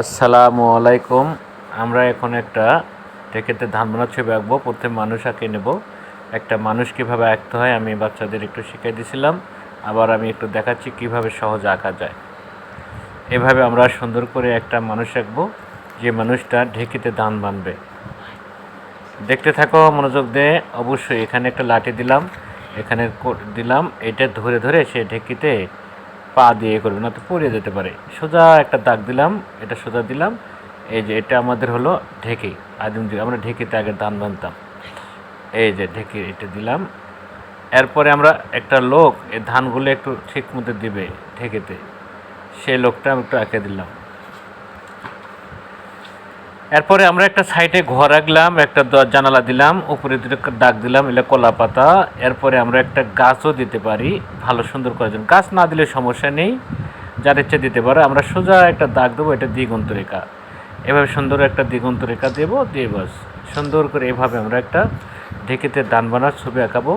আসসালামু আলাইকুম। আমরা এখন একটা ঢেকিতে ধান বোনার ছবি আঁকবো। প্রথমে মানুষ আঁকে নেব। একটা মানুষ কীভাবে আঁকতে হয় আমি বাচ্চাদের একটু শিখিয়ে দিয়েছিলাম। আবার আমি একটু দেখাচ্ছি কীভাবে সহজে আঁকা যায়। এভাবে আমরা সুন্দর করে একটা মানুষ আঁকবো, যে মানুষটা ঢেকিতে ধান বানবে। দেখতে থাকো মনোযোগ দিয়ে। অবশ্যই এখানে একটা লাঠি দিলাম, এখানে দিলাম, এটা ধরে ধরে সে ঢেকিতে পা দিয়ে করবে, না তো পড়ে যেতে পারে। সোজা একটা দাগ দিলাম, এটা সোজা দিলাম। এই যে এটা আমাদের হলো ঢেকি। আদিম যুগে আমরা ঢেকিতে আগে ধান বানতাম। এই যে ঢেকি এটা দিলাম। এরপরে আমরা একটা লোক এই ধানগুলো একটু ঠিক মতো দিবে ঢেকিতে, সেই লোকটা আমি একটু আঁকে দিলাম। এরপরে আমরা একটা সাইডে ঘর রাখলাম, একটা জানালা দিলাম, উপরে দুটো দাগ দিলাম, এলে কলা পাতা। এরপরে আমরা একটা গাছও দিতে পারি ভালো সুন্দর করার জন্য। গাছ না দিলে সমস্যা নেই, যার ইচ্ছে দিতে পারে। আমরা সোজা একটা দাগ দেবো, এটা দিগন্ত রেখা। এভাবে সুন্দর একটা দিগন্ত রেখা দেবো, দিয়ে বাস সুন্দর করে এভাবে আমরা একটা ঢেকিতে ধান বানার ছবি আঁকাবো।